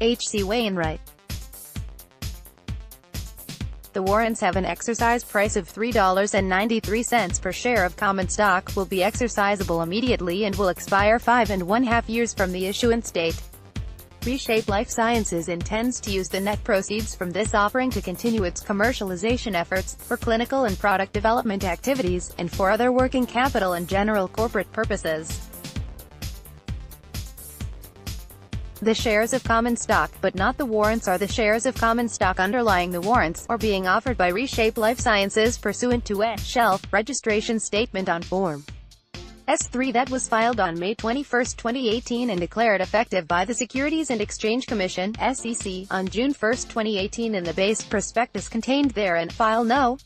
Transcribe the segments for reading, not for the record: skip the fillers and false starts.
H.C. Wainwright. The warrants have an exercise price of $3.93 per share of common stock, will be exercisable immediately and will expire 5.5 years from the issuance date. ReShape Lifesciences intends to use the net proceeds from this offering to continue its commercialization efforts, for clinical and product development activities, and for other working capital and general corporate purposes. The shares of common stock, but not the warrants, are the shares of common stock underlying the warrants, or being offered by ReShape Lifesciences pursuant to a shelf registration statement on Form S-3 that was filed on May 21, 2018 and declared effective by the Securities and Exchange Commission (SEC) on June 1, 2018 in the base prospectus contained therein, File No.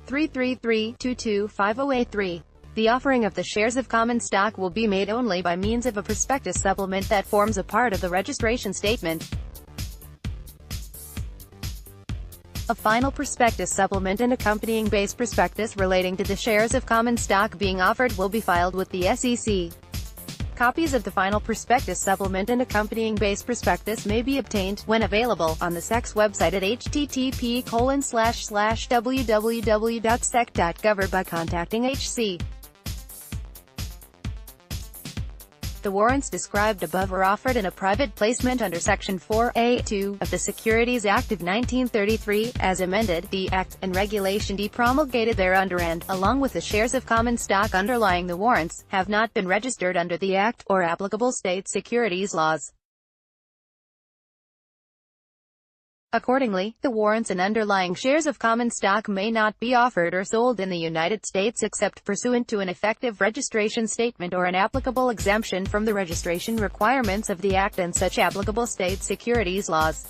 333-22-5083. The offering of the shares of common stock will be made only by means of a prospectus supplement that forms a part of the registration statement. A final prospectus supplement and accompanying base prospectus relating to the shares of common stock being offered will be filed with the SEC. Copies of the final prospectus supplement and accompanying base prospectus may be obtained, when available, on the SEC's website at http://www.sec.gov or by contacting HC. The warrants described above are offered in a private placement under Section 4A(2) of the Securities Act of 1933, as amended, the Act, and Regulation D promulgated thereunder and, along with the shares of common stock underlying the warrants, have not been registered under the Act, or applicable state securities laws. Accordingly, the warrants and underlying shares of common stock may not be offered or sold in the United States except pursuant to an effective registration statement or an applicable exemption from the registration requirements of the Act and such applicable state securities laws.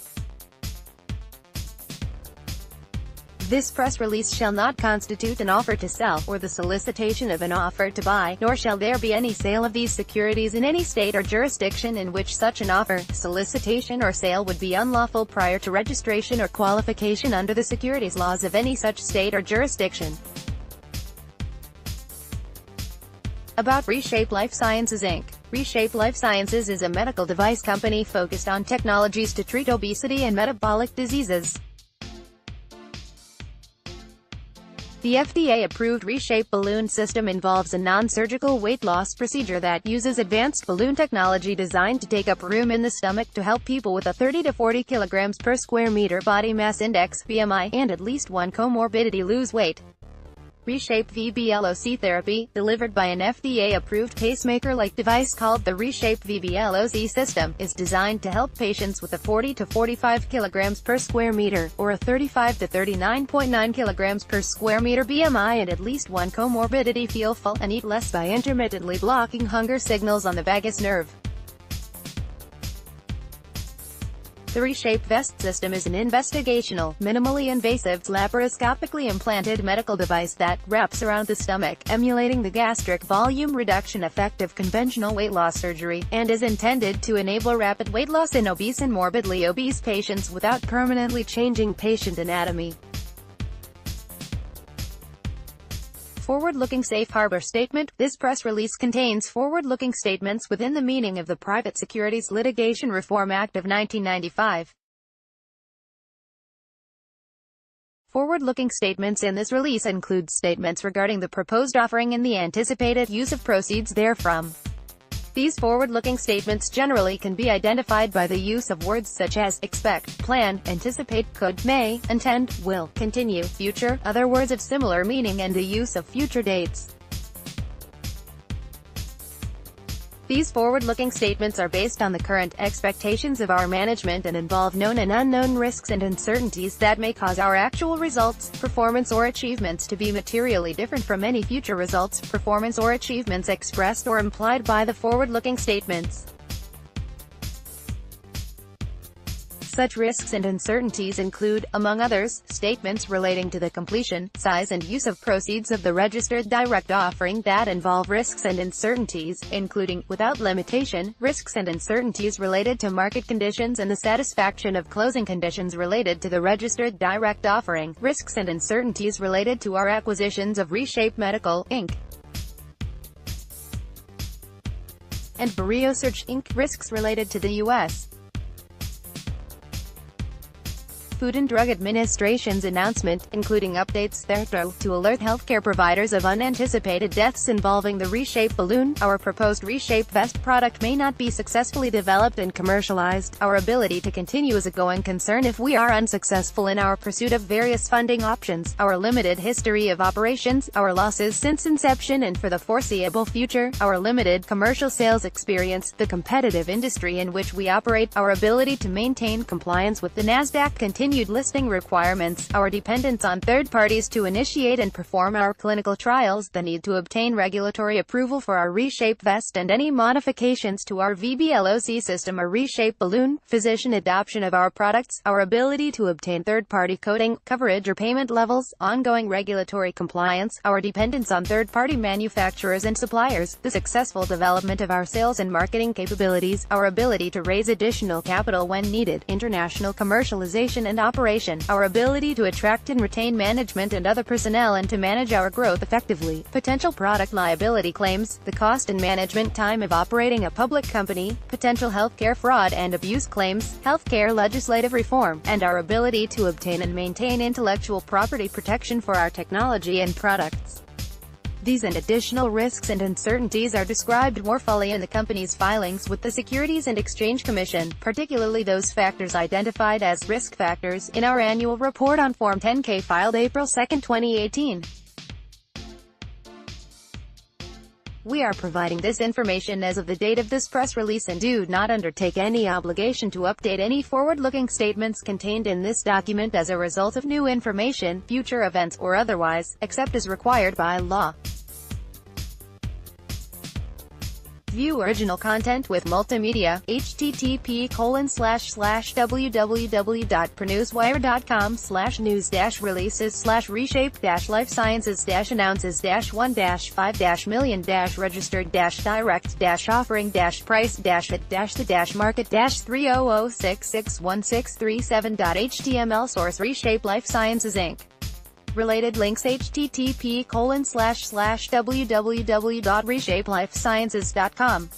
This press release shall not constitute an offer to sell, or the solicitation of an offer to buy, nor shall there be any sale of these securities in any state or jurisdiction in which such an offer, solicitation or sale would be unlawful prior to registration or qualification under the securities laws of any such state or jurisdiction. About ReShape Lifesciences Inc. ReShape Lifesciences is a medical device company focused on technologies to treat obesity and metabolic diseases. The FDA-approved ReShape balloon system involves a non-surgical weight loss procedure that uses advanced balloon technology designed to take up room in the stomach to help people with a 30 to 40 kilograms per square meter body mass index (BMI) and at least one comorbidity lose weight. ReShape VBLOC therapy, delivered by an FDA-approved pacemaker-like device called the ReShape VBLOC system, is designed to help patients with a 40 to 45 kilograms per square meter, or a 35 to 39.9 kilograms per square meter BMI and at least one comorbidity feel full and eat less by intermittently blocking hunger signals on the vagus nerve. The ReShape Vest system is an investigational, minimally invasive, laparoscopically implanted medical device that wraps around the stomach, emulating the gastric volume reduction effect of conventional weight loss surgery, and is intended to enable rapid weight loss in obese and morbidly obese patients without permanently changing patient anatomy. Forward-looking safe harbor statement. This press release contains forward-looking statements within the meaning of the Private Securities Litigation Reform Act of 1995. Forward-looking statements in this release include statements regarding the proposed offering and the anticipated use of proceeds therefrom. These forward-looking statements generally can be identified by the use of words such as expect, plan, anticipate, could, may, intend, will, continue, future, other words of similar meaning, and the use of future dates. These forward-looking statements are based on the current expectations of our management and involve known and unknown risks and uncertainties that may cause our actual results, performance or achievements to be materially different from any future results, performance or achievements expressed or implied by the forward-looking statements. Such risks and uncertainties include, among others, statements relating to the completion, size and use of proceeds of the registered direct offering that involve risks and uncertainties, including, without limitation, risks and uncertainties related to market conditions and the satisfaction of closing conditions related to the registered direct offering, risks and uncertainties related to our acquisitions of ReShape Medical, Inc. and Research Inc. Risks related to the U.S. Food and Drug Administration's announcement, including updates thereto, to alert healthcare providers of unanticipated deaths involving the ReShape balloon. Our proposed ReShape vest product may not be successfully developed and commercialized. Our ability to continue is a going concern if we are unsuccessful in our pursuit of various funding options, our limited history of operations, our losses since inception and for the foreseeable future, our limited commercial sales experience, the competitive industry in which we operate, our ability to maintain compliance with the NASDAQ continued listing requirements, our dependence on third parties to initiate and perform our clinical trials, the need to obtain regulatory approval for our ReShape vest and any modifications to our VBLOC system or ReShape balloon, physician adoption of our products, our ability to obtain third-party coding, coverage or payment levels, ongoing regulatory compliance, our dependence on third-party manufacturers and suppliers, the successful development of our sales and marketing capabilities, our ability to raise additional capital when needed, international commercialization and operation, our ability to attract and retain management and other personnel and to manage our growth effectively, potential product liability claims, the cost and management time of operating a public company, potential healthcare fraud and abuse claims, healthcare legislative reform, and our ability to obtain and maintain intellectual property protection for our technology and products. These and additional risks and uncertainties are described more fully in the company's filings with the Securities and Exchange Commission, particularly those factors identified as risk factors in our annual report on Form 10-K filed April 2, 2018. We are providing this information as of the date of this press release and do not undertake any obligation to update any forward-looking statements contained in this document as a result of new information, future events, or otherwise, except as required by law. View original content with multimedia, http://www.prenewswire.com/news-releases/1-5-million-registered-direct-offering-price-the-market-300661637.html source ReShape Lifesciences Inc. Related links http://www.reshapelifesciences.com